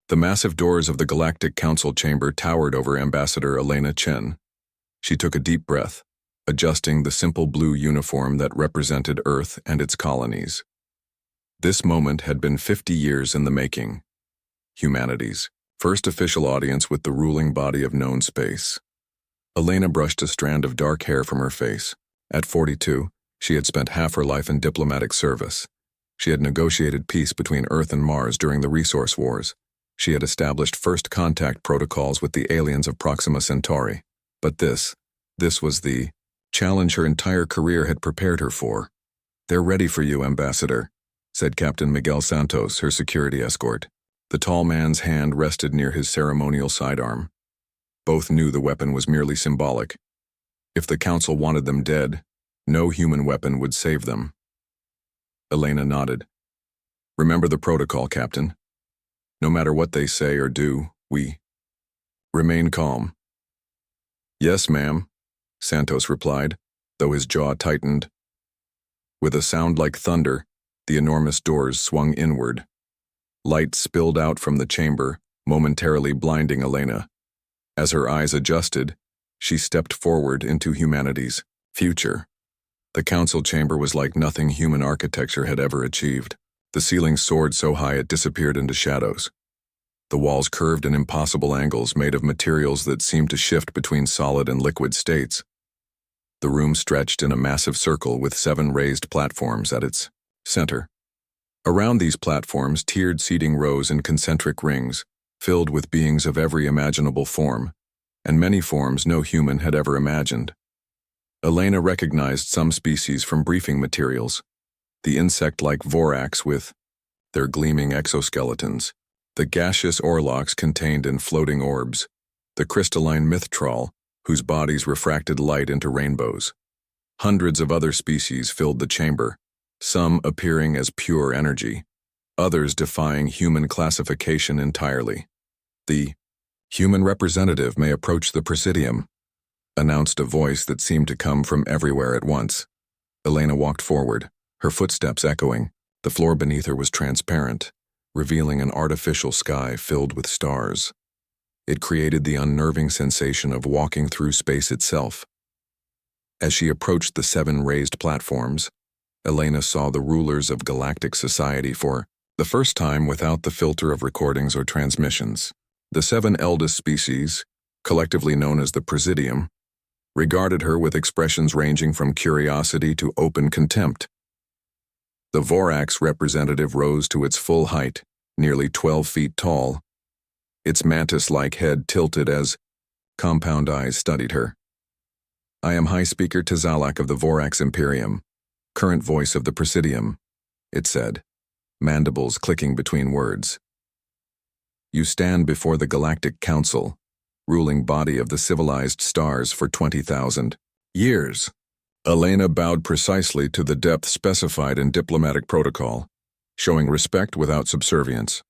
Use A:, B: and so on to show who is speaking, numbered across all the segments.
A: The massive doors of the Galactic Council chamber towered over Ambassador Elena Chen. She took a deep breath, adjusting the simple blue uniform that represented Earth and its colonies. This moment had been 50 years in the making. Humanity's first official audience with the ruling body of known space. Elena brushed a strand of dark hair from her face. At 42, she had spent half her life in diplomatic service. She had negotiated peace between Earth and Mars during the resource wars. She had established first contact protocols with the aliens of Proxima Centauri. But this was the challenge her entire career had prepared her for. "They're ready for you, Ambassador," said Captain Miguel Santos, her security escort. The tall man's hand rested near his ceremonial sidearm. Both knew the weapon was merely symbolic. If the Council wanted them dead, no human weapon would save them. Elena nodded. "Remember the protocol, Captain. No matter what they say or do, we remain calm." "Yes, ma'am," Santos replied, though his jaw tightened. With a sound like thunder, the enormous doors swung inward. Light spilled out from the chamber, momentarily blinding Elena. As her eyes adjusted, she stepped forward into humanity's future. The council chamber was like nothing human architecture had ever achieved. The ceiling soared so high it disappeared into shadows. The walls curved in impossible angles made of materials that seemed to shift between solid and liquid states. The room stretched in a massive circle with 7 raised platforms at its center. Around these platforms, tiered seating rose in concentric rings, filled with beings of every imaginable form, and many forms no human had ever imagined. Elena recognized some species from briefing materials: the insect-like vorax with their gleaming exoskeletons, the gaseous orlocks contained in floating orbs, the crystalline mythtrawl, whose bodies refracted light into rainbows. Hundreds of other species filled the chamber, some appearing as pure energy, others defying human classification entirely. "The human representative may approach the presidium," announced a voice that seemed to come from everywhere at once. Elena walked forward, her footsteps echoing. The floor beneath her was transparent, revealing an artificial sky filled with stars. It created the unnerving sensation of walking through space itself. As she approached the 7 raised platforms, Elena saw the rulers of galactic society for the first time without the filter of recordings or transmissions. The 7 eldest species, collectively known as the Presidium, regarded her with expressions ranging from curiosity to open contempt. The Vorax representative rose to its full height, nearly 12 feet tall. Its mantis-like head tilted as compound eyes studied her. "I am High Speaker Tazalak of the Vorax Imperium, current voice of the Presidium," it said, mandibles clicking between words. "You stand before the Galactic Council, ruling body of the civilized stars for 20,000 years." Elena bowed precisely to the depth specified in diplomatic protocol, showing respect without subservience.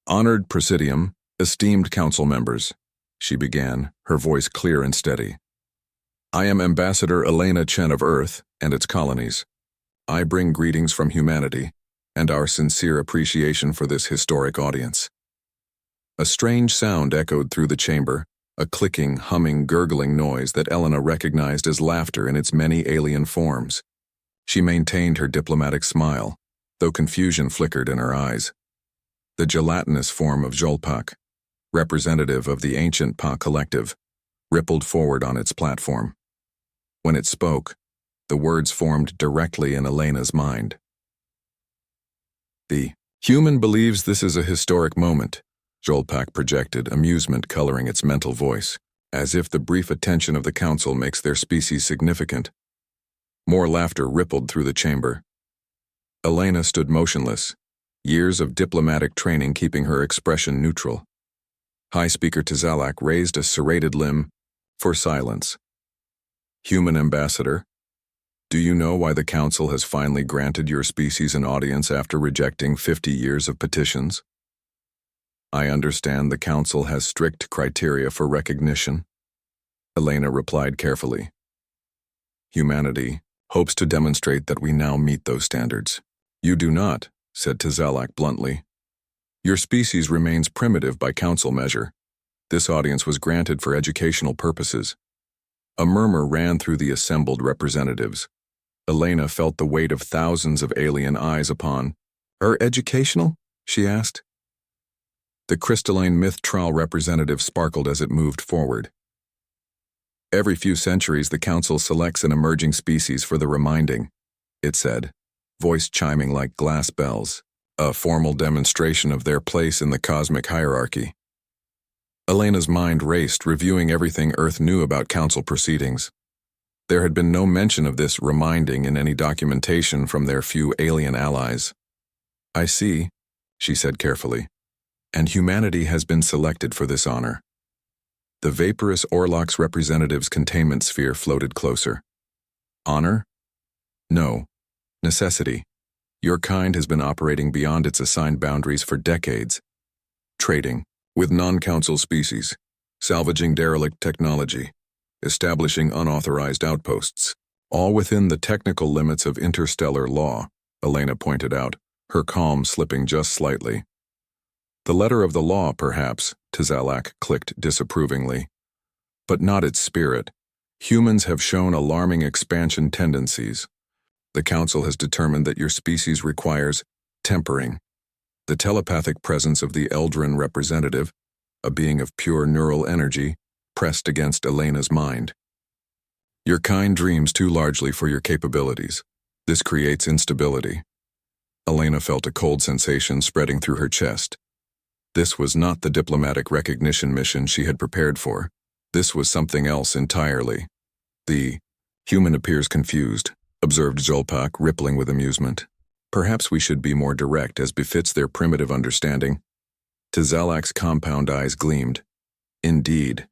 A: "Honored Presidium, esteemed council members," she began, her voice clear and steady. "I am Ambassador Elena Chen of Earth and its colonies. I bring greetings from humanity and our sincere appreciation for this historic audience." A strange sound echoed through the chamber, a clicking, humming, gurgling noise that Elena recognized as laughter in its many alien forms. She maintained her diplomatic smile, though confusion flickered in her eyes. The gelatinous form of Jolpak, representative of the ancient Pa collective, rippled forward on its platform. When it spoke, the words formed directly in Elena's mind. "The human believes this is a historic moment," Jolpak projected, amusement coloring its mental voice, as if the brief attention of the council makes their species significant. More laughter rippled through the chamber. Elena stood motionless, years of diplomatic training keeping her expression neutral. High Speaker Tazalak raised a serrated limb for silence. "Human Ambassador, do you know why the Council has finally granted your species an audience after rejecting 50 years of petitions?" "I understand the Council has strict criteria for recognition," Elena replied carefully. "Humanity hopes to demonstrate that we now meet those standards." "You do not," said Tazalak bluntly. Your species remains primitive by council measure. This audience was granted for educational purposes. A murmur ran through the assembled representatives. Elena felt the weight of thousands of alien eyes upon her. Educational? She asked. The crystalline myth trial representative sparkled as it moved forward. Every few centuries, the council selects an emerging species for the reminding, it said, voice chiming like glass bells, a formal demonstration of their place in the cosmic hierarchy. Elena's mind raced, reviewing everything Earth knew about council proceedings. There had been no mention of this reminding in any documentation from their few alien allies. I see, she said carefully, and humanity has been selected for this honor. The vaporous Orlock's representative's containment sphere floated closer. Honor? No. Necessity. Your kind has been operating beyond its assigned boundaries for decades. Trading with non-council species, salvaging derelict technology, establishing unauthorized outposts, all within the technical limits of interstellar law, Elena pointed out, her calm slipping just slightly. The letter of the law, perhaps, Tzalak clicked disapprovingly. But not its spirit. Humans have shown alarming expansion tendencies. The Council has determined that your species requires tempering. The telepathic presence of the Eldrin representative, a being of pure neural energy, pressed against Elena's mind. Your kind dreams too largely for your capabilities. This creates instability. Elena felt a cold sensation spreading through her chest. This was not the diplomatic recognition mission she had prepared for. This was something else entirely. The human appears confused, observed Zolpak, rippling with amusement. Perhaps we should be more direct, as befits their primitive understanding. Tzalak's compound eyes gleamed. Indeed.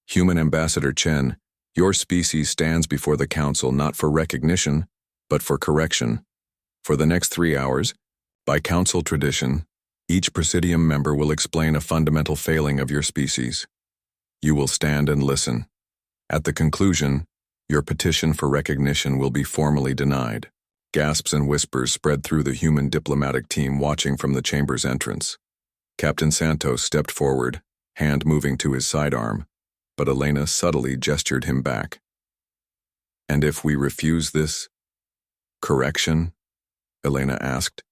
A: Human Ambassador Chen, your species stands before the Council not for recognition, but for correction. For the next 3 hours, by Council tradition, each Presidium member will explain a fundamental failing of your species. You will stand and listen. At the conclusion, your petition for recognition will be formally denied. Gasps and whispers spread through the human diplomatic team watching from the chamber's entrance. Captain Santos stepped forward, hand moving to his sidearm, but Elena subtly gestured him back. And if we refuse this correction? Elena asked,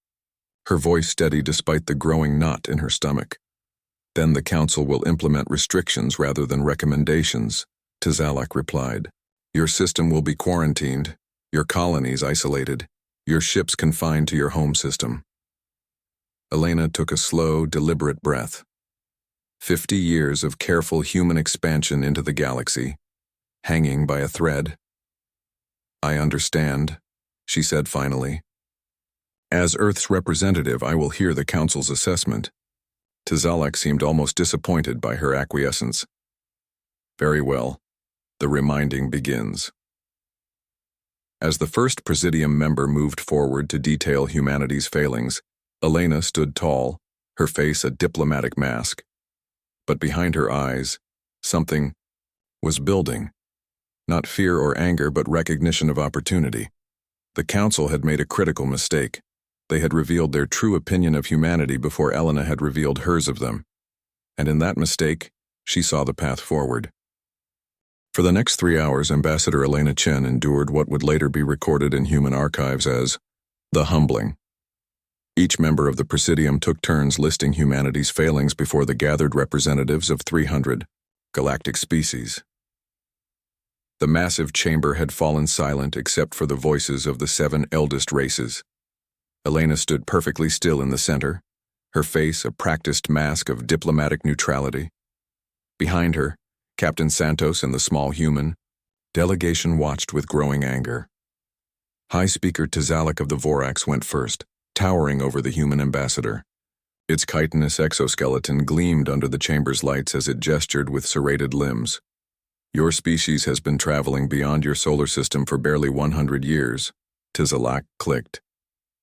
A: her voice steady despite the growing knot in her stomach. Then the Council will implement restrictions rather than recommendations, Tzalak replied. Your system will be quarantined, your colonies isolated, your ships confined to your home system. Elena took a slow, deliberate breath. 50 years of careful human expansion into the galaxy, hanging by a thread. I understand, she said finally. As Earth's representative, I will hear the Council's assessment. Tzalak seemed almost disappointed by her acquiescence. Very well. The reminding begins. As the first Presidium member moved forward to detail humanity's failings, Elena stood tall, her face a diplomatic mask. But behind her eyes, something was building. Not fear or anger, but recognition of opportunity. The Council had made a critical mistake. They had revealed their true opinion of humanity before Elena had revealed hers of them. And in that mistake, she saw the path forward. For the next 3 hours, Ambassador Elena Chen endured what would later be recorded in human archives as the humbling. Each member of the Presidium took turns listing humanity's failings before the gathered representatives of 300 galactic species. The massive chamber had fallen silent except for the voices of the 7 eldest races. Elena stood perfectly still in the center, her face a practiced mask of diplomatic neutrality. Behind her, Captain Santos and the small human delegation watched with growing anger. High Speaker Tzalak of the Vorax went first, towering over the human ambassador. Its chitinous exoskeleton gleamed under the chamber's lights as it gestured with serrated limbs. Your species has been traveling beyond your solar system for barely 100 years, Tzalak clicked.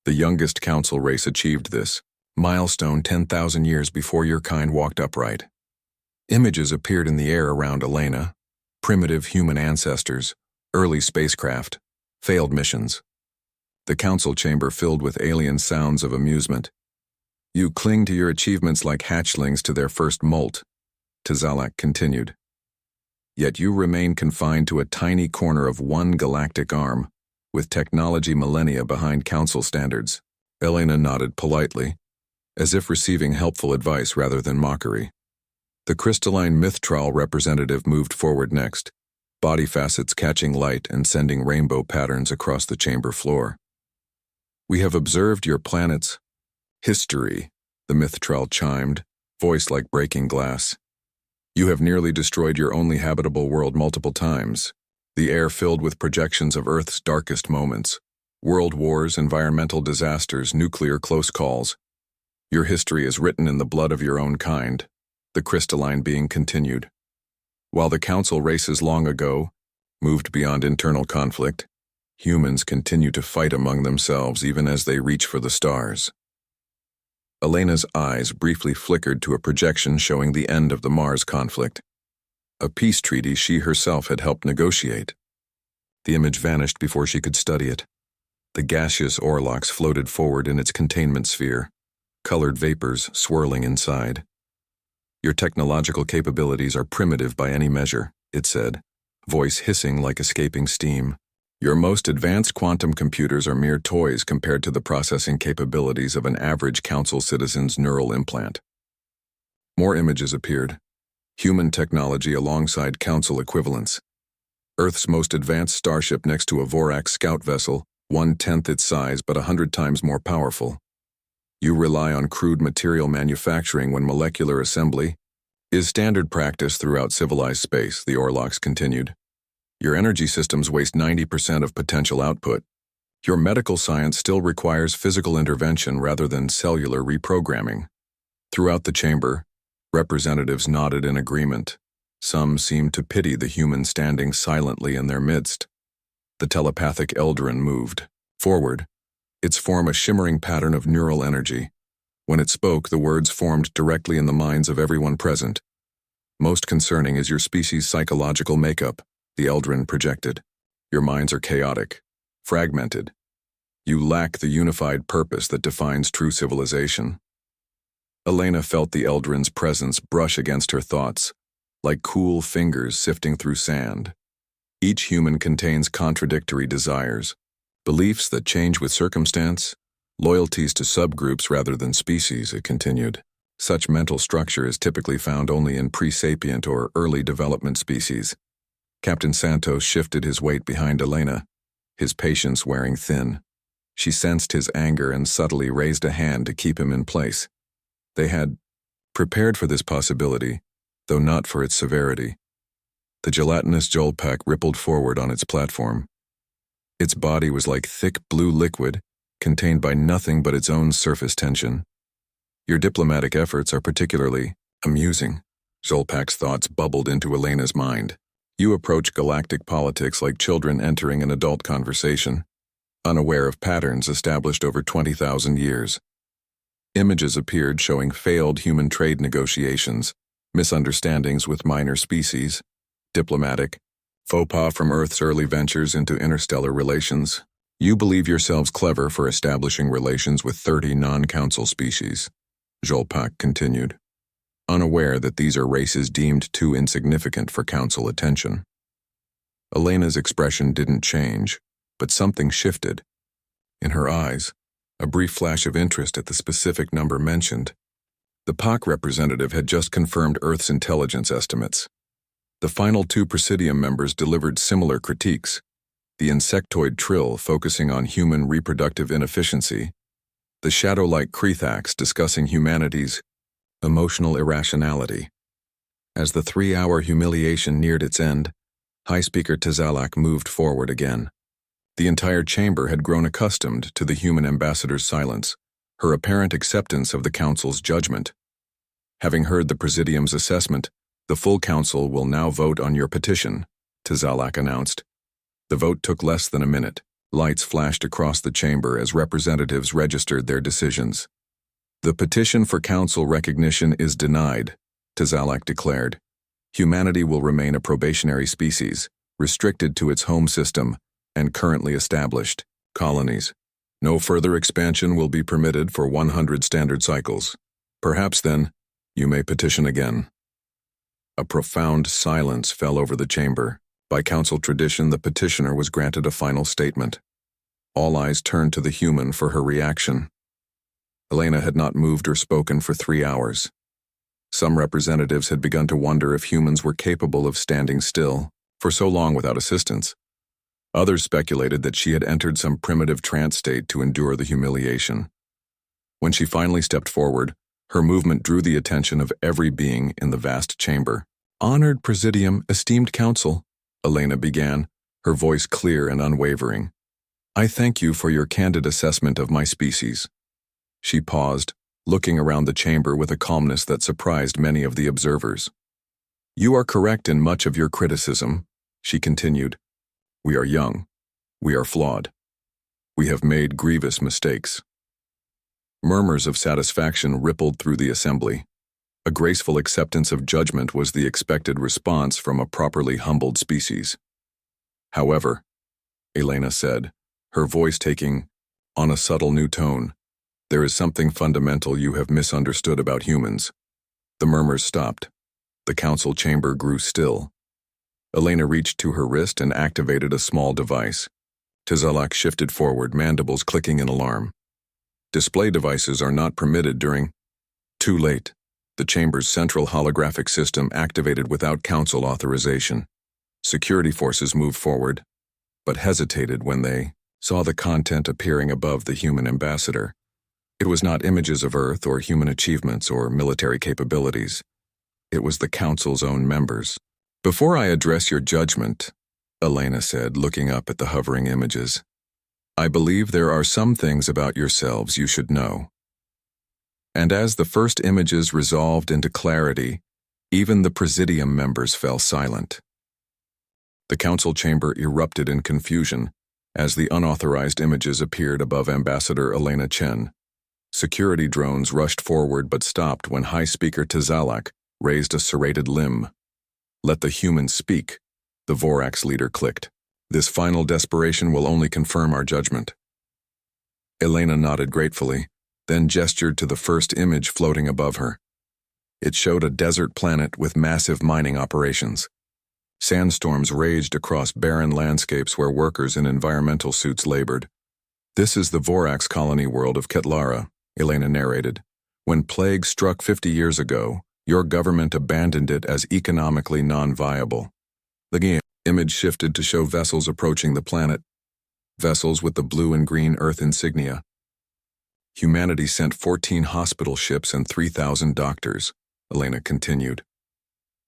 A: The youngest council race achieved this milestone 10,000 years before your kind walked upright. Images appeared in the air around Elena, primitive human ancestors, early spacecraft, failed missions. The council chamber filled with alien sounds of amusement. You cling to your achievements like hatchlings to their first molt, Tzalak continued. Yet you remain confined to a tiny corner of one galactic arm, with technology millennia behind council standards. Elena nodded politely, as if receiving helpful advice rather than mockery. The crystalline Mythtrol representative moved forward next, body facets catching light and sending rainbow patterns across the chamber floor. We have observed your planet's history, the Mythtrol chimed, voice like breaking glass. You have nearly destroyed your only habitable world multiple times, the air filled with projections of Earth's darkest moments, world wars, environmental disasters, nuclear close calls. Your history is written in the blood of your own kind, the crystalline being continued. While the council races long ago moved beyond internal conflict, humans continue to fight among themselves even as they reach for the stars. Elena's eyes briefly flickered to a projection showing the end of the Mars conflict, a peace treaty she herself had helped negotiate. The image vanished before she could study it. The gaseous Orlox floated forward in its containment sphere, colored vapors swirling inside. Your technological capabilities are primitive by any measure, it said, voice hissing like escaping steam. Your most advanced quantum computers are mere toys compared to the processing capabilities of an average council citizen's neural implant. More images appeared. Human technology alongside council equivalents. Earth's most advanced starship next to a Vorax scout vessel, 1/10 its size but 100 times more powerful. You rely on crude material manufacturing when molecular assembly is standard practice throughout civilized space, the Orlox continued. Your energy systems waste 90% of potential output. Your medical science still requires physical intervention rather than cellular reprogramming. Throughout the chamber, representatives nodded in agreement. Some seemed to pity the human standing silently in their midst. The telepathic Eldrin moved forward, its form a shimmering pattern of neural energy. When it spoke, the words formed directly in the minds of everyone present. Most concerning is your species' psychological makeup, the Eldrin projected. Your minds are chaotic, fragmented. You lack the unified purpose that defines true civilization. Elena felt the Eldrin's presence brush against her thoughts, like cool fingers sifting through sand. Each human contains contradictory desires, beliefs that change with circumstance, loyalties to subgroups rather than species, it continued. Such mental structure is typically found only in pre-sapient or early development species. Captain Santos shifted his weight behind Elena, his patience wearing thin. She sensed his anger and subtly raised a hand to keep him in place. They had prepared for this possibility, though not for its severity. The gelatinous Jolpak rippled forward on its platform. Its body was like thick blue liquid, contained by nothing but its own surface tension. Your diplomatic efforts are particularly amusing, Jolpak's thoughts bubbled into Elena's mind. You approach galactic politics like children entering an adult conversation, unaware of patterns established over 20,000 years. Images appeared showing failed human trade negotiations, misunderstandings with minor species, diplomatic, faux pas from Earth's early ventures into interstellar relations. You believe yourselves clever for establishing relations with 30 non-council species, Jolpak continued, unaware that these are races deemed too insignificant for council attention. Elena's expression didn't change, but something shifted. In her eyes, a brief flash of interest at the specific number mentioned. The POC representative had just confirmed Earth's intelligence estimates. The final 2 Presidium members delivered similar critiques, the insectoid Trill focusing on human reproductive inefficiency, the shadow-like Krethax discussing humanity's emotional irrationality. As the 3-hour humiliation neared its end, High Speaker Tzalak moved forward again. The entire chamber had grown accustomed to the human ambassador's silence, her apparent acceptance of the council's judgment. Having heard the Presidium's assessment, the full council will now vote on your petition, Tzalak announced. The vote took less than a minute. Lights flashed across the chamber as representatives registered their decisions. The petition for council recognition is denied, Tzalak declared. Humanity will remain a probationary species, restricted to its home system and currently established colonies. No further expansion will be permitted for 100 standard cycles. Perhaps then, you may petition again. A profound silence fell over the chamber. By council tradition, the petitioner was granted a final statement. All eyes turned to the human for her reaction. Elena had not moved or spoken for 3 hours. Some representatives had begun to wonder if humans were capable of standing still for so long without assistance. Others speculated that she had entered some primitive trance state to endure the humiliation. When she finally stepped forward, her movement drew the attention of every being in the vast chamber. "Honored Presidium, esteemed council," Elena began, her voice clear and unwavering. "I thank you for your candid assessment of my species." She paused, looking around the chamber with a calmness that surprised many of the observers. "You are correct in much of your criticism," she continued. "We are young. We are flawed. We have made grievous mistakes." Murmurs of satisfaction rippled through the assembly. A graceful acceptance of judgment was the expected response from a properly humbled species. "However," Elena said, her voice taking on a subtle new tone, "there is something fundamental you have misunderstood about humans." The murmurs stopped. The council chamber grew still. Elena reached to her wrist and activated a small device. Tzalak shifted forward, mandibles clicking in alarm. Display devices are not permitted during... Too late. The chamber's central holographic system activated without council authorization. Security forces moved forward, but hesitated when they saw the content appearing above the human ambassador. It was not images of Earth or human achievements or military capabilities. It was the council's own members. "Before I address your judgment," Elena said, looking up at the hovering images, "I believe there are some things about yourselves you should know." And as the first images resolved into clarity, even the Presidium members fell silent. The council chamber erupted in confusion as the unauthorized images appeared above Ambassador Elena Chen. Security drones rushed forward but stopped when High Speaker Tzalak raised a serrated limb. "Let the humans speak," the Vorax leader clicked. "This final desperation will only confirm our judgment." Elena nodded gratefully, then gestured to the first image floating above her. It showed a desert planet with massive mining operations. Sandstorms raged across barren landscapes where workers in environmental suits labored. "This is the Vorax colony world of Ketlara," Elena narrated. "When plague struck 50 years ago, your government abandoned it as economically non-viable." The image shifted to show vessels approaching the planet, vessels with the blue and green Earth insignia. "Humanity sent 14 hospital ships and 3,000 doctors," Elena continued.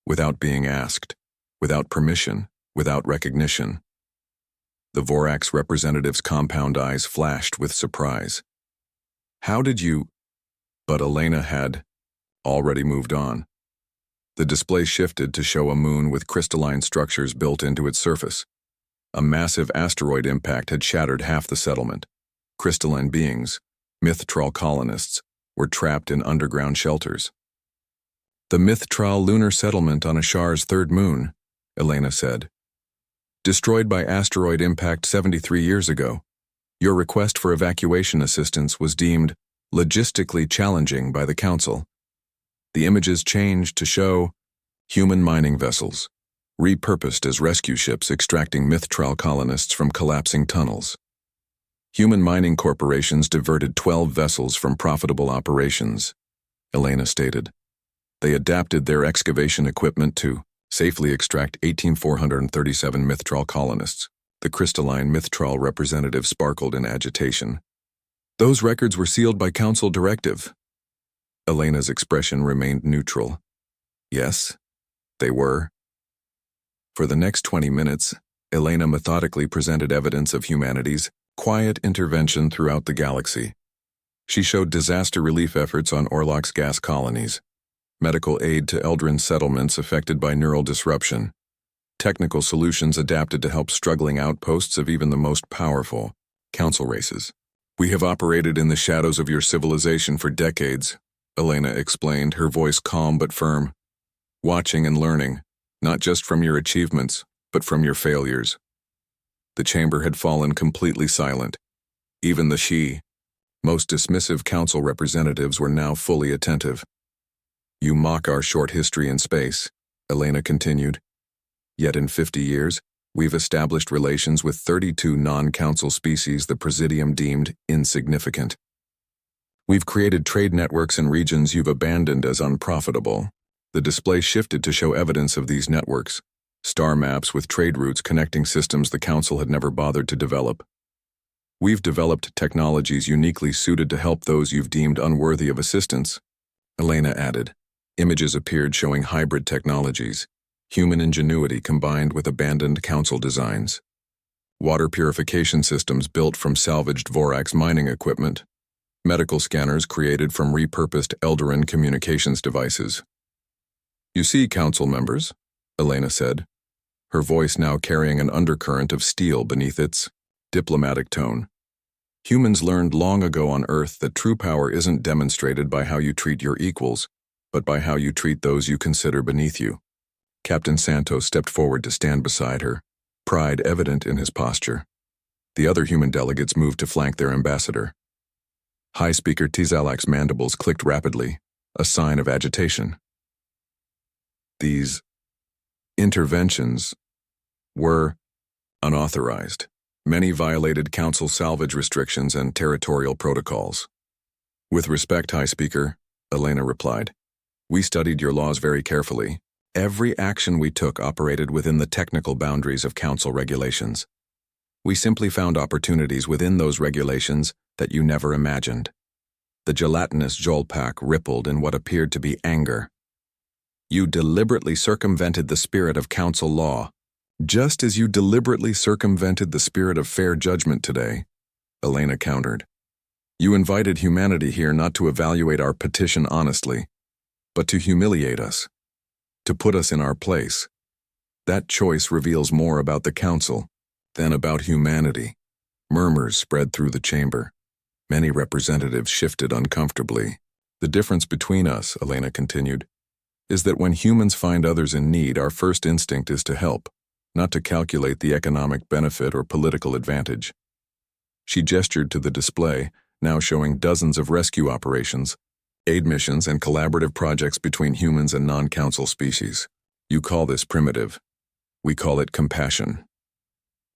A: "Without being asked, without permission, without recognition." The Vorax representative's compound eyes flashed with surprise. "How did you—" But Elena had already moved on. The display shifted to show a moon with crystalline structures built into its surface. A massive asteroid impact had shattered half the settlement. Crystalline beings, Mythtral colonists, were trapped in underground shelters. "The Mythtral lunar settlement on Ashar's third moon," Elena said. "Destroyed by asteroid impact 73 years ago. Your request for evacuation assistance was deemed logistically challenging by the council." The images changed to show human mining vessels, repurposed as rescue ships extracting Mythtral colonists from collapsing tunnels. Human mining corporations diverted 12 vessels from profitable operations, Elena stated. They adapted their excavation equipment to safely extract 18,437 Mythtral colonists. The crystalline Mythtral representative sparkled in agitation. "Those records were sealed by council directive." Elena's expression remained neutral. "Yes, they were." For the next 20 minutes, Elena methodically presented evidence of humanity's quiet intervention throughout the galaxy. She showed disaster relief efforts on Orlok's gas colonies, medical aid to Eldrin settlements affected by neural disruption, technical solutions adapted to help struggling outposts of even the most powerful council races. "We have operated in the shadows of your civilization for decades," Elena explained, her voice calm but firm. "Watching and learning, not just from your achievements, but from your failures." The chamber had fallen completely silent. Even the most dismissive council representatives were now fully attentive. You mock our short history in space, Elena continued. Yet in 50 years, we've established relations with 32 non-council species the Presidium deemed insignificant. We've created trade networks in regions you've abandoned as unprofitable. The display shifted to show evidence of these networks, star maps with trade routes connecting systems the Council had never bothered to develop. We've developed technologies uniquely suited to help those you've deemed unworthy of assistance, Elena added. Images appeared showing hybrid technologies, human ingenuity combined with abandoned Council designs. Water purification systems built from salvaged Vorax mining equipment. Medical scanners created from repurposed Eldarin communications devices. You see, Council members, Elena said, her voice now carrying an undercurrent of steel beneath its diplomatic tone. Humans learned long ago on Earth that true power isn't demonstrated by how you treat your equals, but by how you treat those you consider beneath you. Captain Santos stepped forward to stand beside her, pride evident in his posture. The other human delegates moved to flank their ambassador. High Speaker Tizalak's mandibles clicked rapidly, a sign of agitation. These interventions were unauthorized. Many violated Council salvage restrictions and territorial protocols. With respect, High Speaker, Elena replied, we studied your laws very carefully. Every action we took operated within the technical boundaries of Council regulations. We simply found opportunities within those regulations that you never imagined. The gelatinous Jolpak rippled in what appeared to be anger. You deliberately circumvented the spirit of Council law, just as you deliberately circumvented the spirit of fair judgment today, Elena countered. You invited humanity here not to evaluate our petition honestly, but to humiliate us, to put us in our place. That choice reveals more about the Council than about humanity. Murmurs spread through the chamber. Many representatives shifted uncomfortably. The difference between us, Elena continued, is that when humans find others in need, our first instinct is to help, not to calculate the economic benefit or political advantage. She gestured to the display, now showing dozens of rescue operations, aid missions, and collaborative projects between humans and non-Council species. You call this primitive. We call it compassion.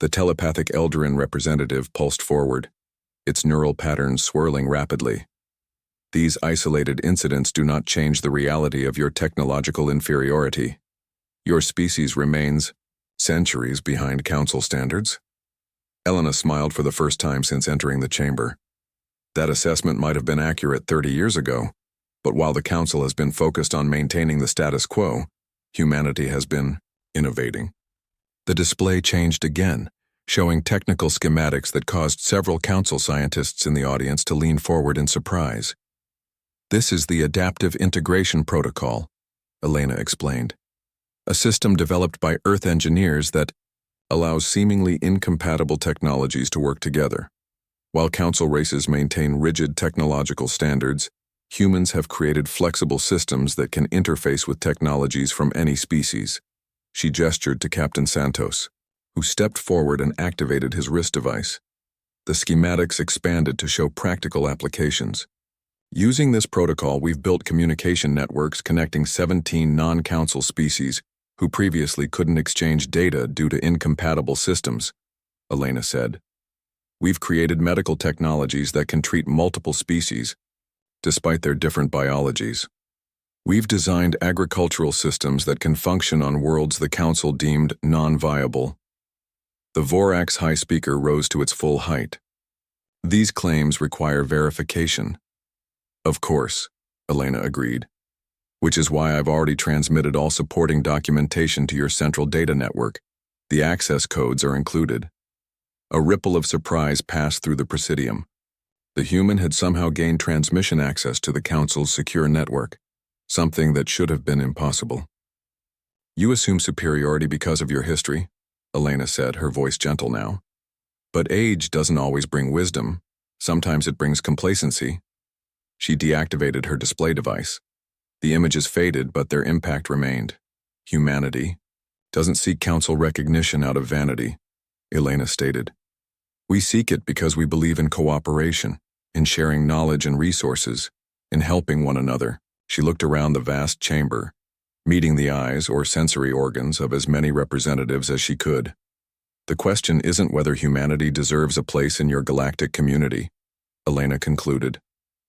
A: The telepathic Eldarin representative pulsed forward, its neural patterns swirling rapidly. These isolated incidents do not change the reality of your technological inferiority. Your species remains centuries behind Council standards. Elena smiled for the first time since entering the chamber. That assessment might have been accurate 30 years ago, but while the Council has been focused on maintaining the status quo, humanity has been innovating. The display changed again, showing technical schematics that caused several Council scientists in the audience to lean forward in surprise. This is the Adaptive Integration Protocol, Elena explained. A system developed by Earth engineers that allows seemingly incompatible technologies to work together. While Council races maintain rigid technological standards, humans have created flexible systems that can interface with technologies from any species. She gestured to Captain Santos, who stepped forward and activated his wrist device. The schematics expanded to show practical applications. Using this protocol, we've built communication networks connecting 17 non-Council species who previously couldn't exchange data due to incompatible systems, Elena said. We've created medical technologies that can treat multiple species, despite their different biologies. We've designed agricultural systems that can function on worlds the Council deemed non-viable. The Vorax High Speaker rose to its full height. These claims require verification. Of course, Elena agreed, which is why I've already transmitted all supporting documentation to your central data network. The access codes are included. A ripple of surprise passed through the Presidium. The human had somehow gained transmission access to the Council's secure network, something that should have been impossible. You assume superiority because of your history, Elena said, her voice gentle now. But age doesn't always bring wisdom. Sometimes it brings complacency. She deactivated her display device. The images faded, but their impact remained. Humanity doesn't seek Council recognition out of vanity, Elena stated. We seek it because we believe in cooperation, in sharing knowledge and resources, in helping one another. She looked around the vast chamber, meeting the eyes or sensory organs of as many representatives as she could. The question isn't whether humanity deserves a place in your galactic community, Elena concluded.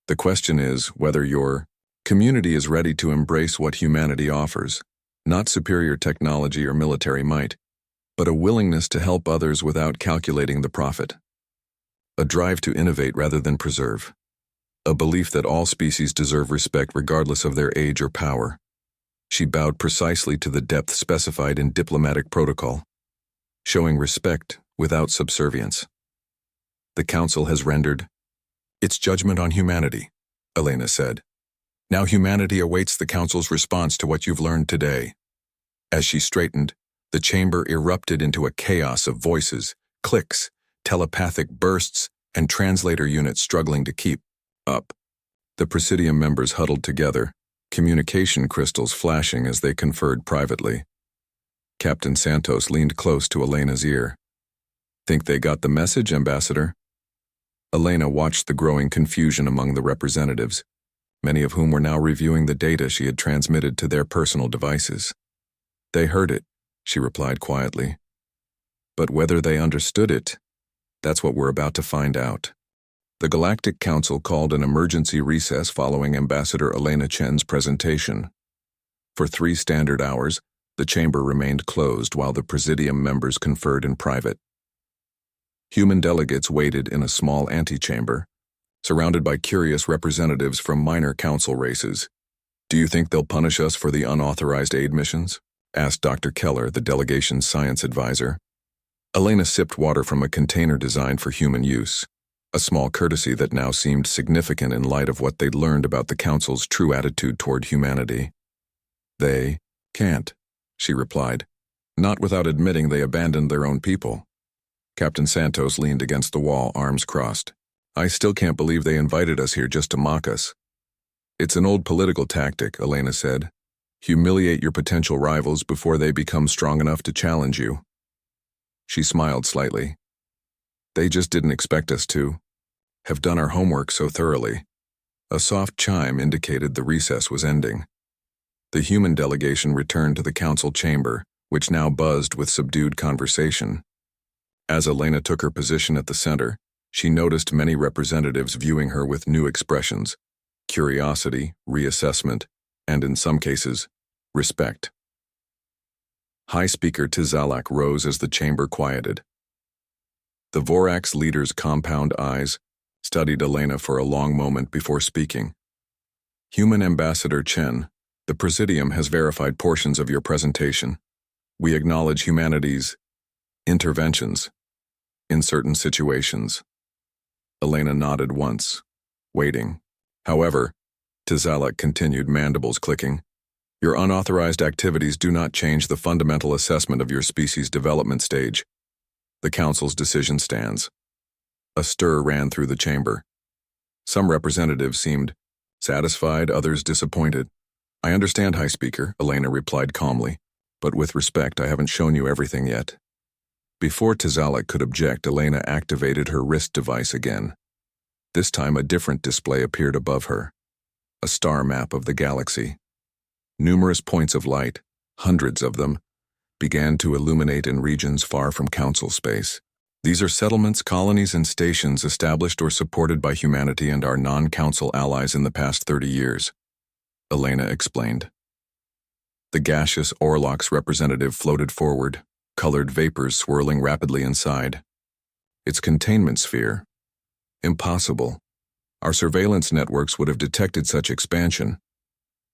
A: The question is whether your community is ready to embrace what humanity offers, not superior technology or military might, but a willingness to help others without calculating the profit. A drive to innovate rather than preserve. A belief that all species deserve respect regardless of their age or power. She bowed precisely to the depth specified in diplomatic protocol, showing respect without subservience. The Council has rendered its judgment on humanity, Elena said. Now humanity awaits the Council's response to what you've learned today. As she straightened, the chamber erupted into a chaos of voices, clicks, telepathic bursts, and translator units struggling to keep up. The Presidium members huddled together, communication crystals flashing as they conferred privately. Captain Santos leaned close to Elena's ear. Think they got the message, Ambassador? Elena watched the growing confusion among the representatives, many of whom were now reviewing the data she had transmitted to their personal devices. They heard it, she replied quietly. But whether they understood it, that's what we're about to find out. The Galactic Council called an emergency recess following Ambassador Elena Chen's presentation. For 3 standard hours, the chamber remained closed while the Presidium members conferred in private. Human delegates waited in a small antechamber, surrounded by curious representatives from minor council races. Do you think they'll punish us for the unauthorized aid missions? Asked Dr. Keller, the delegation's science advisor. Elena sipped water from a container designed for human use, a small courtesy that now seemed significant in light of what they'd learned about the Council's true attitude toward humanity. They can't, she replied, not without admitting they abandoned their own people. Captain Santos leaned against the wall, arms crossed. I still can't believe they invited us here just to mock us. It's an old political tactic, Elena said. Humiliate your potential rivals before they become strong enough to challenge you. She smiled slightly. They just didn't expect us to have done our homework so thoroughly. A soft chime indicated the recess was ending. The human delegation returned to the council chamber, which now buzzed with subdued conversation. As Elena took her position at the center, she noticed many representatives viewing her with new expressions: curiosity, reassessment, and in some cases, respect. High Speaker Tizalak rose as the chamber quieted. The Vorax leader's compound eyes studied Elena for a long moment before speaking. Human Ambassador Chen, the Presidium has verified portions of your presentation. We acknowledge humanity's interventions in certain situations. Elena nodded once, waiting. However, Tizalak continued, mandibles clicking. Your unauthorized activities do not change the fundamental assessment of your species' development stage. The Council's decision stands. A stir ran through the chamber. Some representatives seemed satisfied, others disappointed. I understand, High Speaker, Elena replied calmly, but with respect, I haven't shown you everything yet. Before Tizalak could object, Elena activated her wrist device again. This time a different display appeared above her. A star map of the galaxy. Numerous points of light, hundreds of them, began to illuminate in regions far from Council space. These are settlements, colonies, and stations established or supported by humanity and our non-Council allies in the past 30 years, Elena explained. The gaseous Orlox representative floated forward, colored vapors swirling rapidly inside. Its containment sphere. Impossible. Our surveillance networks would have detected such expansion.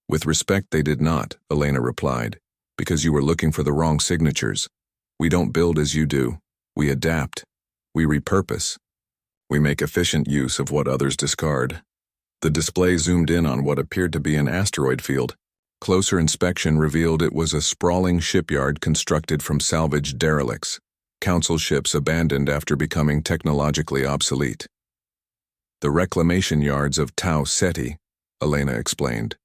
A: With respect, they did not, Elena replied, because you were looking for the wrong signatures. We don't build as you do. We adapt. We repurpose. We make efficient use of what others discard. The display zoomed in on what appeared to be an asteroid field. Closer inspection revealed it was a sprawling shipyard constructed from salvaged derelicts, Council ships abandoned after becoming technologically obsolete. The reclamation yards of Tau Ceti, Elena explained,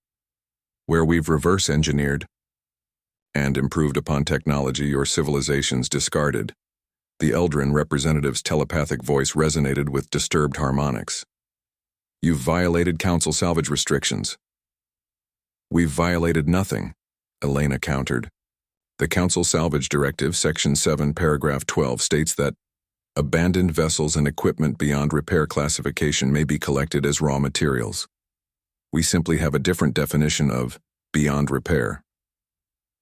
A: where we've reverse-engineered and improved upon technology your civilizations discarded. The Eldrin representative's telepathic voice resonated with disturbed harmonics. You've violated Council salvage restrictions. We've violated nothing, Elena countered. The Council Salvage Directive, Section 7, Paragraph 12, states that abandoned vessels and equipment beyond repair classification may be collected as raw materials. We simply have a different definition of beyond repair.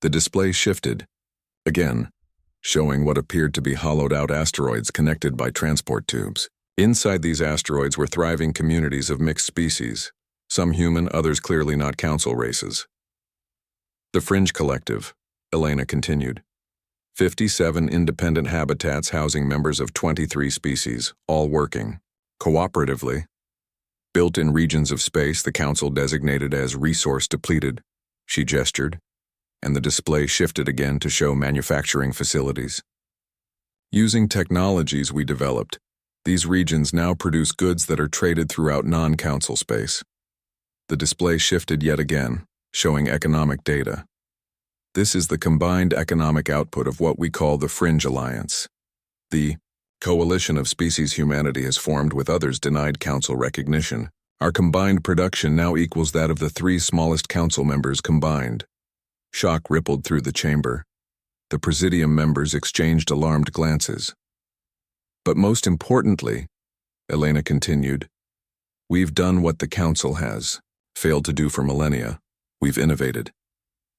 A: The display shifted, again, showing what appeared to be hollowed-out asteroids connected by transport tubes. Inside these asteroids were thriving communities of mixed species, some human, others clearly not Council races. The Fringe Collective, Elena continued. 57 independent habitats housing members of 23 species, all working cooperatively. Built in regions of space the Council designated as resource-depleted, she gestured, and the display shifted again to show manufacturing facilities. Using technologies we developed, these regions now produce goods that are traded throughout non-Council space. The display shifted yet again, showing economic data. This is the combined economic output of what we call the Fringe Alliance. The coalition of species humanity has formed with others denied Council recognition. Our combined production now equals that of the 3 smallest Council members combined. Shock rippled through the chamber. The Presidium members exchanged alarmed glances. But most importantly, Elena continued, we've done what the Council has failed to do for millennia. We've innovated.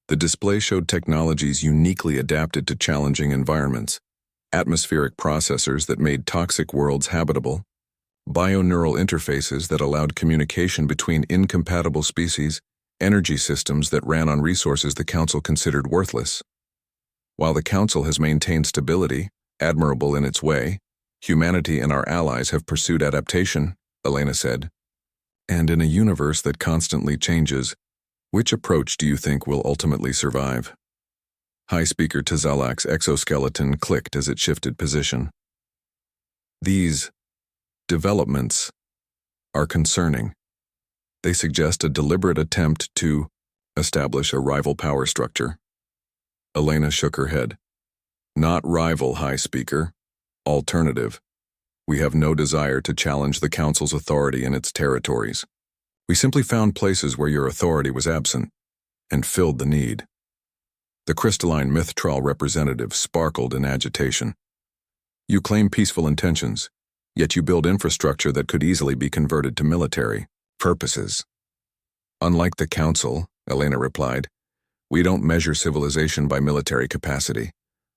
A: The display showed technologies uniquely adapted to challenging environments, atmospheric processors that made toxic worlds habitable, bioneural interfaces that allowed communication between incompatible species, energy systems that ran on resources the Council considered worthless. While the Council has maintained stability, admirable in its way, humanity and our allies have pursued adaptation, Elena said. And in a universe that constantly changes, which approach do you think will ultimately survive? High Speaker Tazalak's exoskeleton clicked as it shifted position. These developments are concerning. They suggest a deliberate attempt to establish a rival power structure. Elena shook her head. Not rival, High Speaker. Alternative. We have no desire to challenge the Council's authority in its territories. We simply found places where your authority was absent and filled the need. The crystalline Mythtrol representative sparkled in agitation. You claim peaceful intentions, yet you build infrastructure that could easily be converted to military purposes. Unlike the Council, Elena replied, we don't measure civilization by military capacity.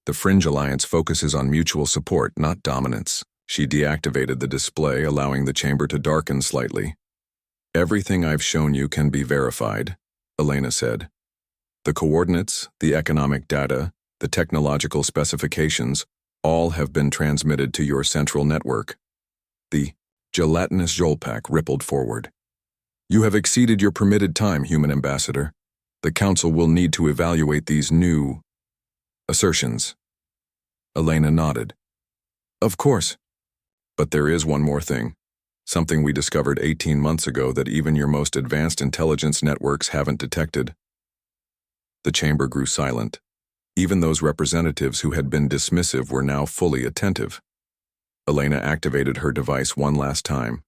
A: The Fringe Alliance focuses on mutual support, not dominance. She deactivated the display, allowing the chamber to darken slightly. Everything I've shown you can be verified, Elena said. The coordinates, the economic data, the technological specifications, all have been transmitted to your central network. The gelatinous Jolpak rippled forward. You have exceeded your permitted time, human ambassador. The Council will need to evaluate these new assertions. Elena nodded. Of course. But there is one more thing. Something we discovered 18 months ago that even your most advanced intelligence networks haven't detected. The chamber grew silent. Even those representatives who had been dismissive were now fully attentive. Elena activated her device one last time.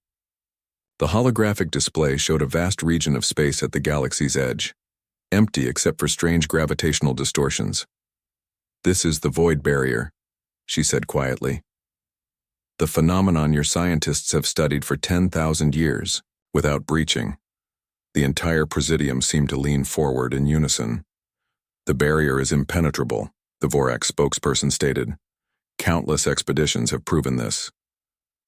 A: The holographic display showed a vast region of space at the galaxy's edge, empty except for strange gravitational distortions. This is the void barrier, she said quietly. The phenomenon your scientists have studied for 10,000 years, without breaching. The entire Presidium seemed to lean forward in unison. The barrier is impenetrable, the Vorax spokesperson stated. Countless expeditions have proven this.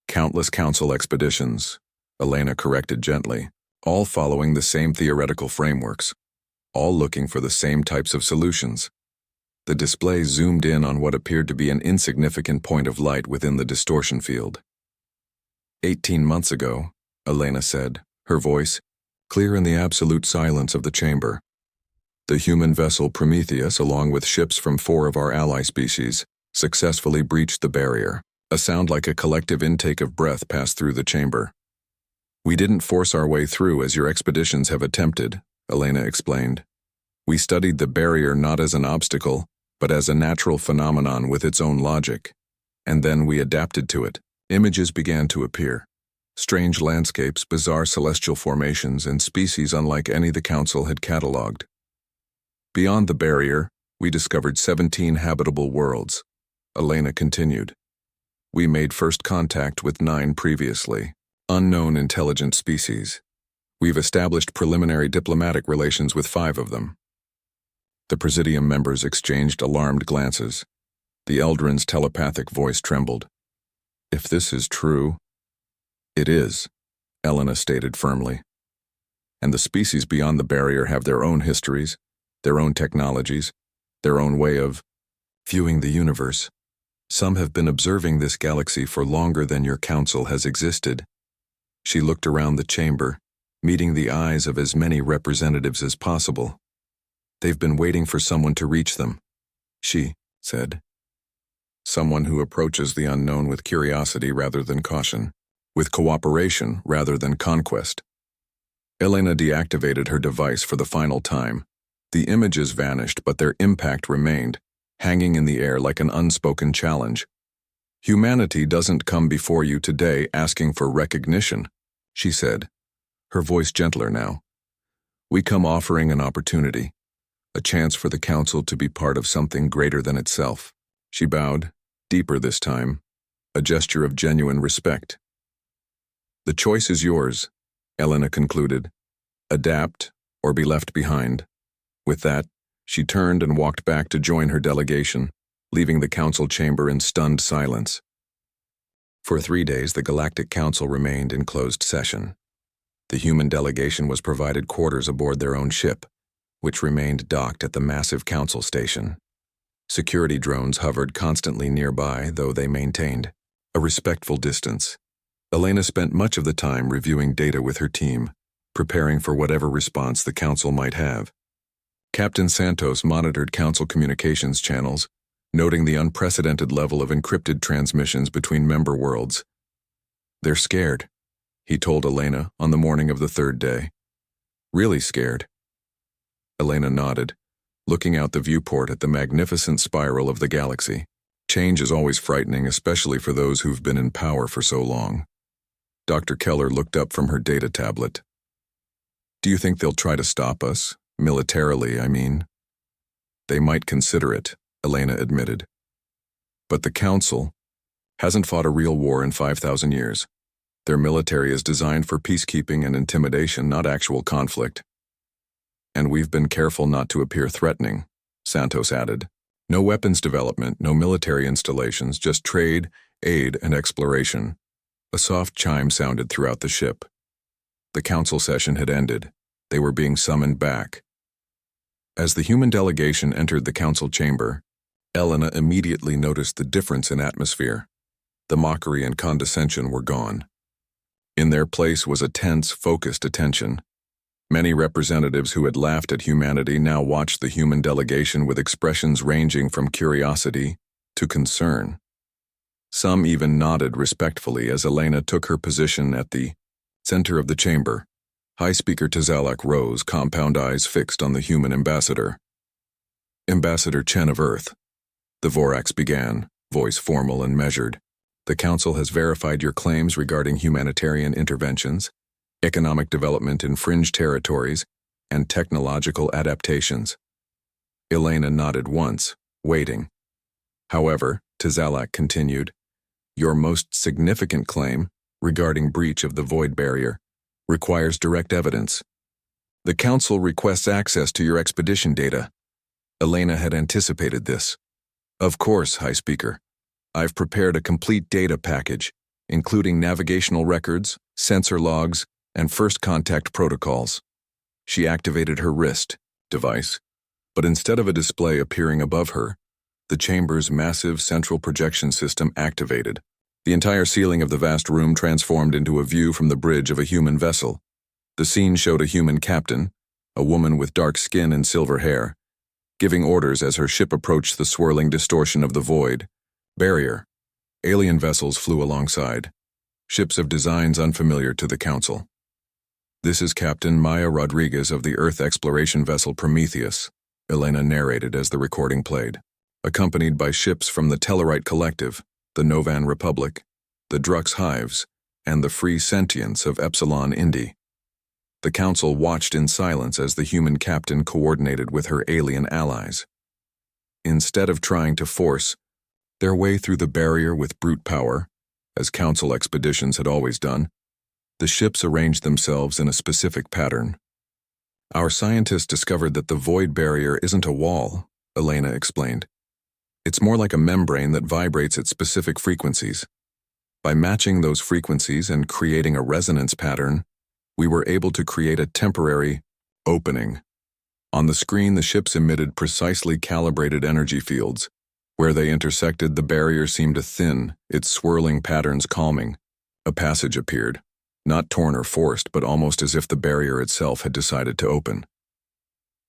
A: Countless Council expeditions, Elena corrected gently, all following the same theoretical frameworks, all looking for the same types of solutions. The display zoomed in on what appeared to be an insignificant point of light within the distortion field. 18 months ago, Elena said, her voice clear in the absolute silence of the chamber. The human vessel Prometheus, along with ships from 4 of our ally species, successfully breached the barrier. A sound like a collective intake of breath passed through the chamber. We didn't force our way through as your expeditions have attempted, Elena explained. We studied the barrier not as an obstacle, but as a natural phenomenon with its own logic. And then we adapted to it. Images began to appear. Strange landscapes, bizarre celestial formations, and species unlike any the Council had catalogued. Beyond the barrier, we discovered 17 habitable worlds. Elena continued. We made first contact with 9 previously unknown intelligent species. We've established preliminary diplomatic relations with 5 of them. The Presidium members exchanged alarmed glances. The Eldrin's telepathic voice trembled. If this is true, it is, Elena stated firmly. And the species beyond the barrier have their own histories, their own technologies, their own way of viewing the universe. Some have been observing this galaxy for longer than your council has existed. She looked around the chamber, meeting the eyes of as many representatives as possible. They've been waiting for someone to reach them, she said. Someone who approaches the unknown with curiosity rather than caution, with cooperation rather than conquest. Elena deactivated her device for the final time. The images vanished, but their impact remained, hanging in the air like an unspoken challenge. Humanity doesn't come before you today asking for recognition, she said, her voice gentler now. We come offering an opportunity, a chance for the Council to be part of something greater than itself. She bowed, deeper this time, a gesture of genuine respect. The choice is yours, Elena concluded. Adapt or be left behind. With that, she turned and walked back to join her delegation, leaving the council chamber in stunned silence. For 3 days, the Galactic Council remained in closed session. The human delegation was provided quarters aboard their own ship, which remained docked at the massive council station. Security drones hovered constantly nearby, though they maintained a respectful distance. Elena spent much of the time reviewing data with her team, preparing for whatever response the council might have. Captain Santos monitored council communications channels, noting the unprecedented level of encrypted transmissions between member worlds. They're scared, he told Elena on the morning of the 3rd day. Really scared. Elena nodded, looking out the viewport at the magnificent spiral of the galaxy. Change is always frightening, especially for those who've been in power for so long. Dr. Keller looked up from her data tablet. Do you think they'll try to stop us? Militarily, I mean. They might consider it, Elena admitted. But the Council hasn't fought a real war in 5,000 years. Their military is designed for peacekeeping and intimidation, not actual conflict. And we've been careful not to appear threatening, Santos added. No weapons development, no military installations, just trade, aid, and exploration. A soft chime sounded throughout the ship. The council session had ended. They were being summoned back. As the human delegation entered the council chamber, Elena immediately noticed the difference in atmosphere. The mockery and condescension were gone. In their place was a tense, focused attention. Many representatives who had laughed at humanity now watched the human delegation with expressions ranging from curiosity to concern. Some even nodded respectfully as Elena took her position at the center of the chamber. High Speaker Tazalak rose, compound eyes fixed on the human ambassador. Ambassador Chen of Earth. The Vorax began, voice formal and measured. The Council has verified your claims regarding humanitarian interventions, economic development in fringe territories, and technological adaptations. Elena nodded once, waiting. However, Tazalak continued, your most significant claim, regarding breach of the void barrier, requires direct evidence. The Council requests access to your expedition data. Elena had anticipated this. Of course, High Speaker. I've prepared a complete data package, including navigational records, sensor logs, and first contact protocols. She activated her wrist device, but instead of a display appearing above her, the chamber's massive central projection system activated. The entire ceiling of the vast room transformed into a view from the bridge of a human vessel. The scene showed a human captain, a woman with dark skin and silver hair, giving orders as her ship approached the swirling distortion of the void barrier. Alien vessels flew alongside, ships of designs unfamiliar to the Council. This is Captain Maya Rodriguez of the Earth exploration vessel Prometheus, Elena narrated as the recording played, accompanied by ships from the Tellarite Collective, the Novan Republic, the Drux Hives, and the free sentience of Epsilon Indi. The Council watched in silence as the human captain coordinated with her alien allies. Instead of trying to force their way through the barrier with brute power, as Council expeditions had always done, the ships arranged themselves in a specific pattern. Our scientists discovered that the void barrier isn't a wall, Elena explained. It's more like a membrane that vibrates at specific frequencies. By matching those frequencies and creating a resonance pattern, we were able to create a temporary opening. On the screen, the ships emitted precisely calibrated energy fields. Where they intersected, the barrier seemed to thin, its swirling patterns calming. A passage appeared, not torn or forced, but almost as if the barrier itself had decided to open.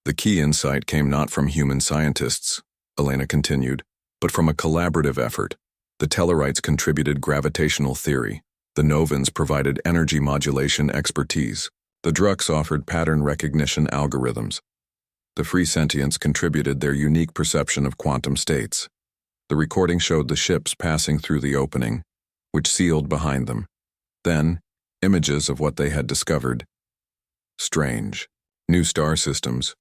A: The key insight came not from human scientists, Elena continued, but from a collaborative effort. The Tellarites contributed gravitational theory. The Novans provided energy modulation expertise. The Drux offered pattern recognition algorithms. The free sentients contributed their unique perception of quantum states. The recording showed the ships passing through the opening, which sealed behind them. Then, images of what they had discovered. Strange, new star systems,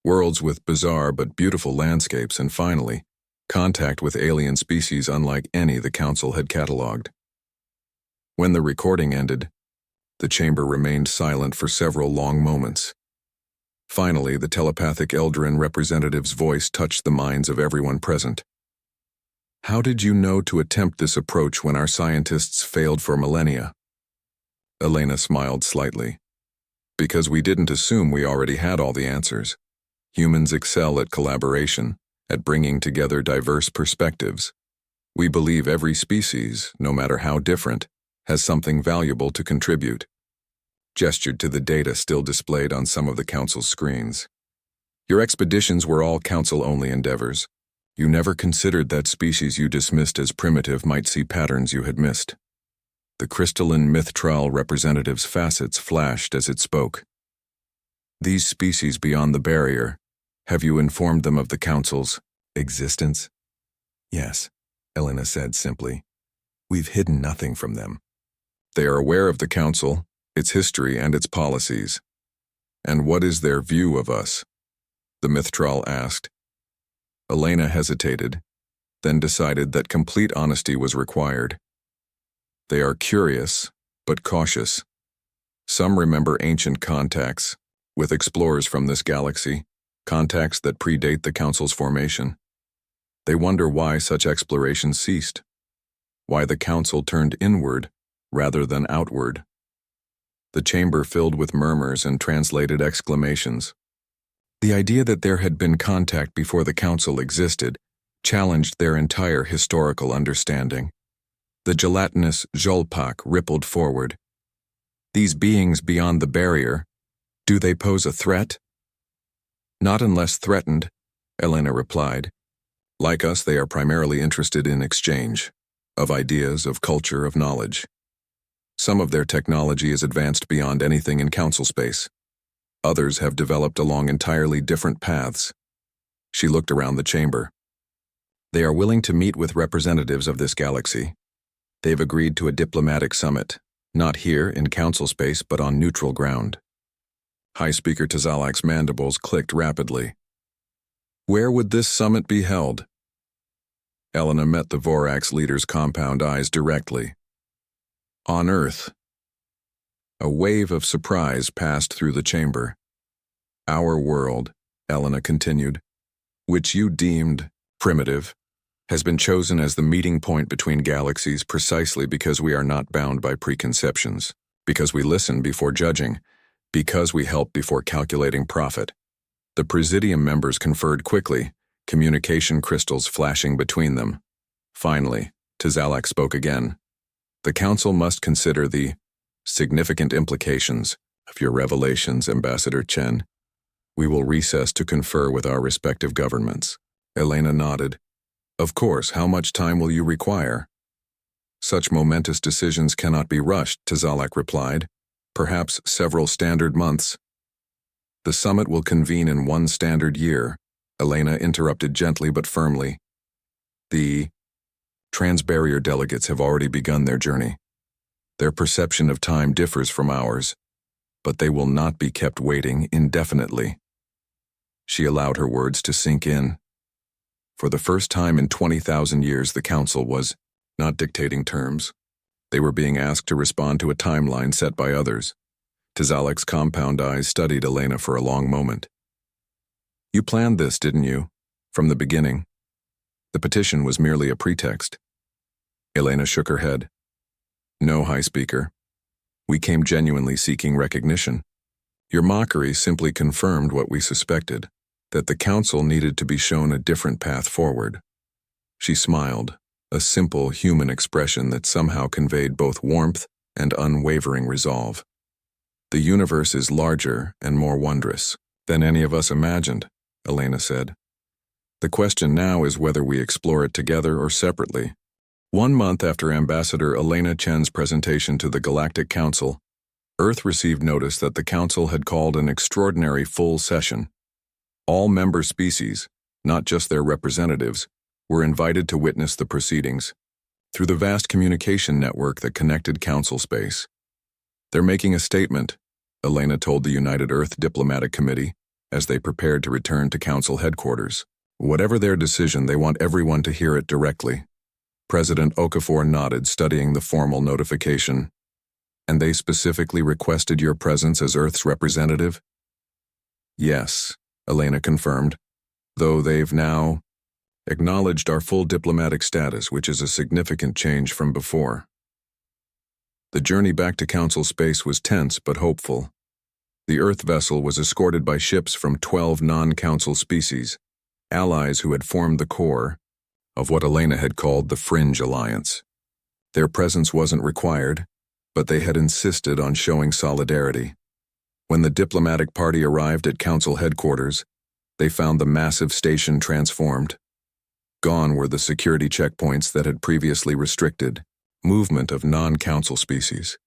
A: worlds with bizarre but beautiful landscapes, and finally, contact with alien species unlike any the Council had catalogued. When the recording ended, the chamber remained silent for several long moments. Finally, the telepathic Eldrin representative's voice touched the minds of everyone present. How did you know to attempt this approach when our scientists failed for millennia? Elena smiled slightly. Because we didn't assume we already had all the answers. Humans excel at collaboration, at bringing together diverse perspectives. We believe every species, no matter how different, has something valuable to contribute. Gestured to the data still displayed on some of the Council's screens. Your expeditions were all Council-only endeavors. You never considered that species you dismissed as primitive might see patterns you had missed. The crystalline Mythtrial representative's facets flashed as it spoke. These species beyond the barrier, have you informed them of the Council's existence? Yes, Elena said simply. We've hidden nothing from them. They are aware of the Council, its history, and its policies. And what is their view of us? The Mythtrial asked. Elena hesitated, then decided that complete honesty was required. They are curious, but cautious. Some remember ancient contacts, with explorers from this galaxy, contacts that predate the Council's formation. They wonder why such exploration ceased, why the Council turned inward rather than outward. The chamber filled with murmurs and translated exclamations. The idea that there had been contact before the Council existed challenged their entire historical understanding. The gelatinous Jolpak rippled forward. These beings beyond the barrier, do they pose a threat? Not unless threatened, Elena replied. Like us, they are primarily interested in exchange, of ideas, of culture, of knowledge. Some of their technology is advanced beyond anything in Council space. Others have developed along entirely different paths. She looked around the chamber. They are willing to meet with representatives of this galaxy. They've agreed to a diplomatic summit, not here in Council space, but on neutral ground. High Speaker Tzalak's mandibles clicked rapidly. Where would this summit be held? Elena met the Vorax leader's compound eyes directly. On Earth. A wave of surprise passed through the chamber. Our world, Elena continued, which you deemed primitive, has been chosen as the meeting point between galaxies precisely because we are not bound by preconceptions, because we listen before judging, because we help before calculating profit. The Presidium members conferred quickly, communication crystals flashing between them. Finally, Tzalak spoke again. The Council must consider the significant implications of your revelations, Ambassador Chen. We will recess to confer with our respective governments. Elena nodded. Of course, how much time will you require? Such momentous decisions cannot be rushed, Tzalak replied. Perhaps several standard months. The summit will convene in one standard year, Elena interrupted gently but firmly. The Trans-barrier delegates have already begun their journey. Their perception of time differs from ours, but they will not be kept waiting indefinitely. She allowed her words to sink in. For the first time in 20,000 years, the council was not dictating terms. They were being asked to respond to a timeline set by others. Tzalak's compound eyes studied Elena for a long moment. You planned this, didn't you? From the beginning. The petition was merely a pretext. Elena shook her head. No, High Speaker. We came genuinely seeking recognition. Your mockery simply confirmed what we suspected, that the council needed to be shown a different path forward. She smiled, a simple human expression that somehow conveyed both warmth and unwavering resolve. The universe is larger and more wondrous than any of us imagined, Elena said. The question now is whether we explore it together or separately. 1 month after Ambassador Elena Chen's presentation to the Galactic Council, Earth received notice that the Council had called an extraordinary full session. All member species, not just their representatives, were invited to witness the proceedings through the vast communication network that connected Council space. They're making a statement, Elena told the United Earth Diplomatic Committee as they prepared to return to Council headquarters. Whatever their decision, they want everyone to hear it directly. President Okafor nodded, studying the formal notification. And they specifically requested your presence as Earth's representative? Yes, Elena confirmed, though they've now acknowledged our full diplomatic status, which is a significant change from before. The journey back to Council space was tense but hopeful. The Earth vessel was escorted by ships from 12 non-Council species, allies who had formed the core of what Elena had called the Fringe Alliance. Their presence wasn't required, but they had insisted on showing solidarity. When the diplomatic party arrived at Council headquarters, they found the massive station transformed. Gone were the security checkpoints that had previously restricted movement of non-Council species.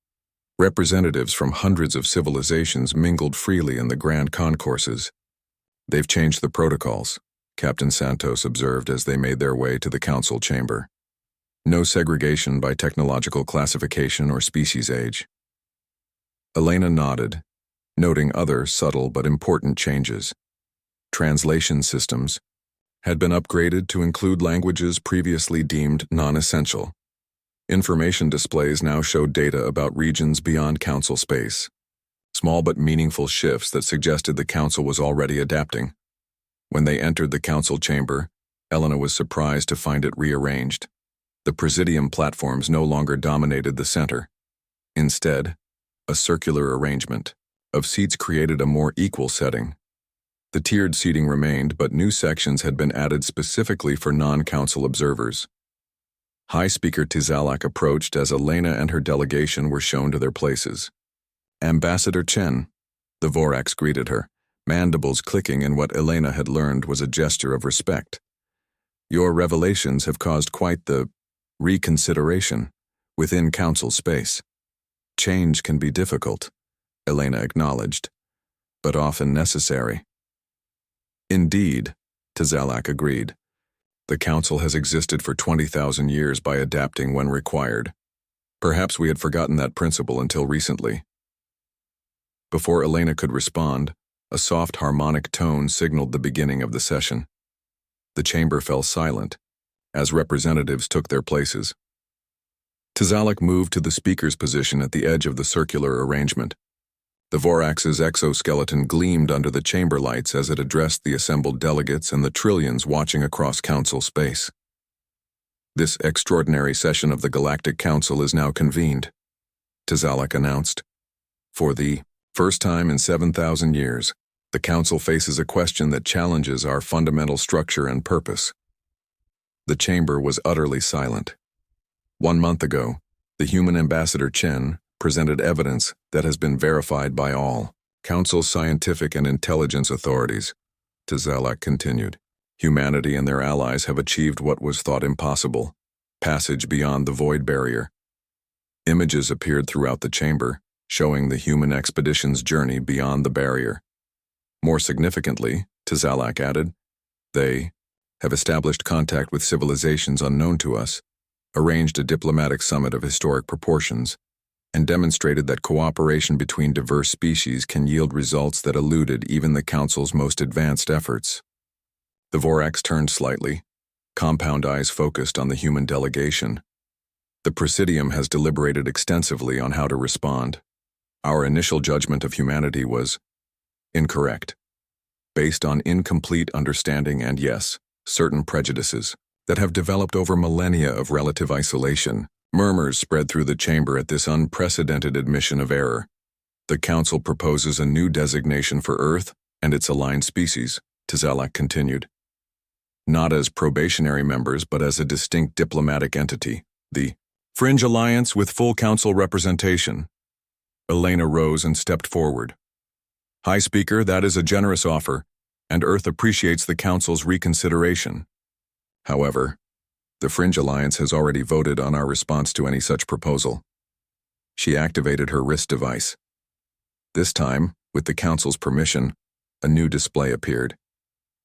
A: Representatives from hundreds of civilizations mingled freely in the grand concourses. They've changed the protocols, Captain Santos observed as they made their way to the Council chamber. No segregation by technological classification or species age. Elena nodded, noting other subtle but important changes. Translation systems had been upgraded to include languages previously deemed non-essential. Information displays now showed data about regions beyond Council space. Small but meaningful shifts that suggested the Council was already adapting. When they entered the Council chamber, Elena was surprised to find it rearranged. The Presidium platforms no longer dominated the center. Instead, a circular arrangement of seats created a more equal setting. The tiered seating remained, but new sections had been added specifically for non-Council observers. High Speaker Tzalak approached as Elena and her delegation were shown to their places. Ambassador Chen, the Vorax greeted her, mandibles clicking in what Elena had learned was a gesture of respect. Your revelations have caused quite the reconsideration within Council space. Change can be difficult, Elena acknowledged, but often necessary. Indeed, Tzalak agreed. The Council has existed for 20,000 years by adapting when required. Perhaps we had forgotten that principle until recently. Before Elena could respond, a soft harmonic tone signaled the beginning of the session. The chamber fell silent as representatives took their places. Tzalak moved to the speaker's position at the edge of the circular arrangement. The Vorax's exoskeleton gleamed under the chamber lights as it addressed the assembled delegates and the trillions watching across Council space. This extraordinary session of the Galactic Council is now convened, Tzalak announced. For the first time in 7,000 years, the Council faces a question that challenges our fundamental structure and purpose. The chamber was utterly silent. 1 month ago, the human Ambassador Chen presented evidence that has been verified by all Council scientific and intelligence authorities, Tzalak continued. Humanity and their allies have achieved what was thought impossible, passage beyond the void barrier. Images appeared throughout the chamber, showing the human expedition's journey beyond the barrier. More significantly, Tzalak added, they have established contact with civilizations unknown to us, arranged a diplomatic summit of historic proportions, and demonstrated that cooperation between diverse species can yield results that eluded even the Council's most advanced efforts. The Vorax turned slightly, compound eyes focused on the human delegation. The Presidium has deliberated extensively on how to respond. Our initial judgment of humanity was incorrect, based on incomplete understanding and, yes, certain prejudices that have developed over millennia of relative isolation. Murmurs spread through the chamber at this unprecedented admission of error. The Council proposes a new designation for Earth and its aligned species, Tzalak continued. Not as probationary members, but as a distinct diplomatic entity, the Fringe Alliance with full Council representation. Elena rose and stepped forward. High Speaker, that is a generous offer, and Earth appreciates the Council's reconsideration. However, the Fringe Alliance has already voted on our response to any such proposal. She activated her wrist device. This time, with the Council's permission, a new display appeared.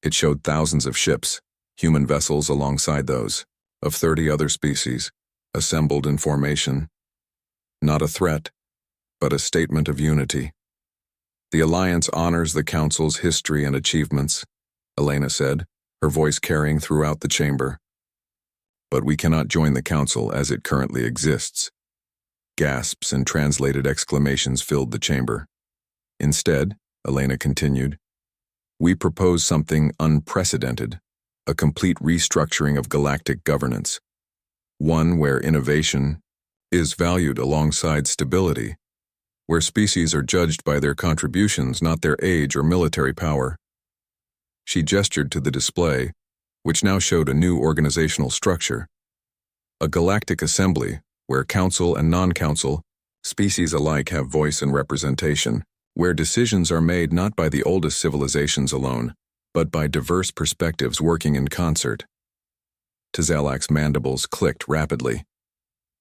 A: It showed thousands of ships, human vessels alongside those, of 30 other species, assembled in formation. Not a threat, but a statement of unity. The Alliance honors the Council's history and achievements, Elena said, her voice carrying throughout the chamber. But we cannot join the Council as it currently exists. Gasps and translated exclamations filled the chamber. Instead, Elena continued, we propose something unprecedented, a complete restructuring of galactic governance, one where innovation is valued alongside stability, where species are judged by their contributions, not their age or military power. She gestured to the display, which now showed a new organizational structure. A galactic assembly, where Council and non-Council, species alike have voice and representation, where decisions are made not by the oldest civilizations alone, but by diverse perspectives working in concert. Tzalak's mandibles clicked rapidly.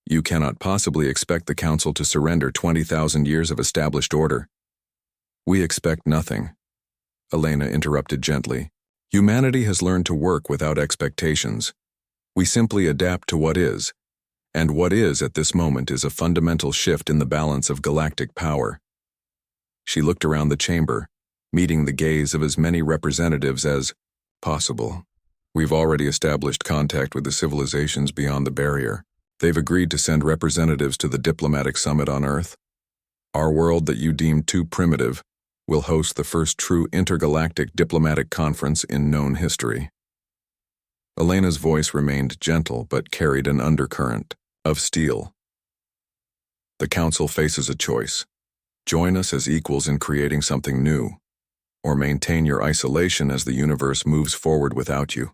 A: You cannot possibly expect the Council to surrender 20,000 years of established order. We expect nothing. Elena interrupted gently. Humanity has learned to work without expectations. We simply adapt to what is, and what is at this moment is a fundamental shift in the balance of galactic power. She looked around the chamber, meeting the gaze of as many representatives as possible. We've already established contact with the civilizations beyond the barrier. They've agreed to send representatives to the diplomatic summit on Earth. Our world that you deem too primitive will host the first true intergalactic diplomatic conference in known history. Elena's voice remained gentle but carried an undercurrent of steel. The Council faces a choice. Join us as equals in creating something new, or maintain your isolation as the universe moves forward without you.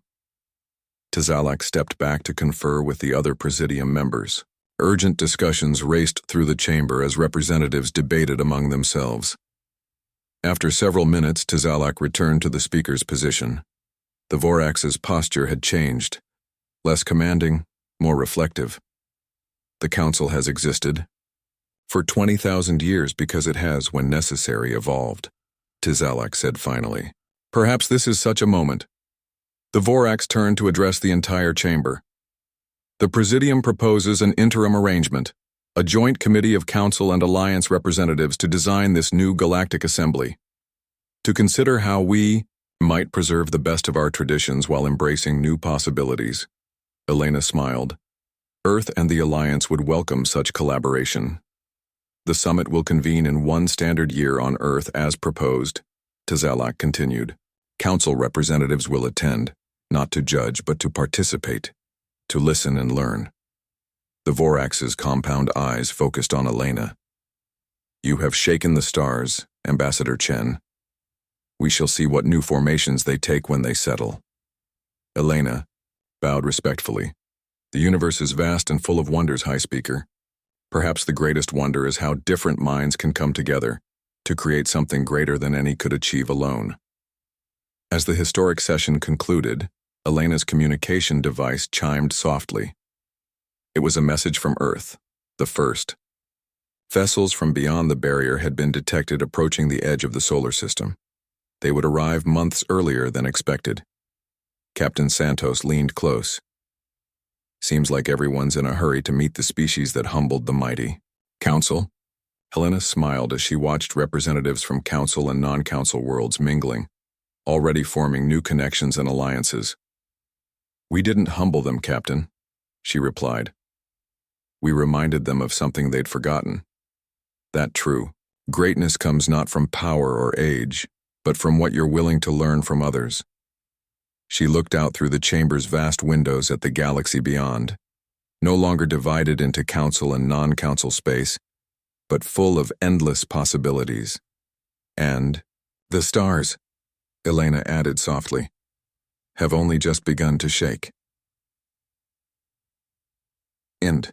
A: Tzalak stepped back to confer with the other Presidium members. Urgent discussions raced through the chamber as representatives debated among themselves. After several minutes, Tzalak returned to the speaker's position. The Vorax's posture had changed, less commanding, more reflective. The Council has existed for 20,000 years because it has, when necessary, evolved, Tzalak said finally. Perhaps this is such a moment. The Vorax turned to address the entire chamber. The Presidium proposes an interim arrangement, a joint committee of Council and Alliance representatives to design this new galactic assembly, to consider how we might preserve the best of our traditions while embracing new possibilities. Elena smiled. Earth and the Alliance would welcome such collaboration. The summit will convene in one standard year on Earth as proposed, Tzalak continued. Council representatives will attend, not to judge but to participate, to listen and learn. The Vorax's compound eyes focused on Elena. You have shaken the stars, Ambassador Chen. We shall see what new formations they take when they settle. Elena bowed respectfully. The universe is vast and full of wonders, High Speaker. Perhaps the greatest wonder is how different minds can come together to create something greater than any could achieve alone. As the historic session concluded, Elena's communication device chimed softly. It was a message from Earth, the first. Vessels from beyond the barrier had been detected approaching the edge of the solar system. They would arrive months earlier than expected. Captain Santos leaned close. Seems like everyone's in a hurry to meet the species that humbled the mighty. Council? Helena smiled as she watched representatives from council and non-council worlds mingling, already forming new connections and alliances. We didn't humble them, Captain, she replied. We reminded them of something they'd forgotten. That true. Greatness comes not from power or age, but from what you're willing to learn from others. She looked out through the chamber's vast windows at the galaxy beyond, no longer divided into council and non-council space, but full of endless possibilities. And the stars, Elena added softly, have only just begun to shake. End.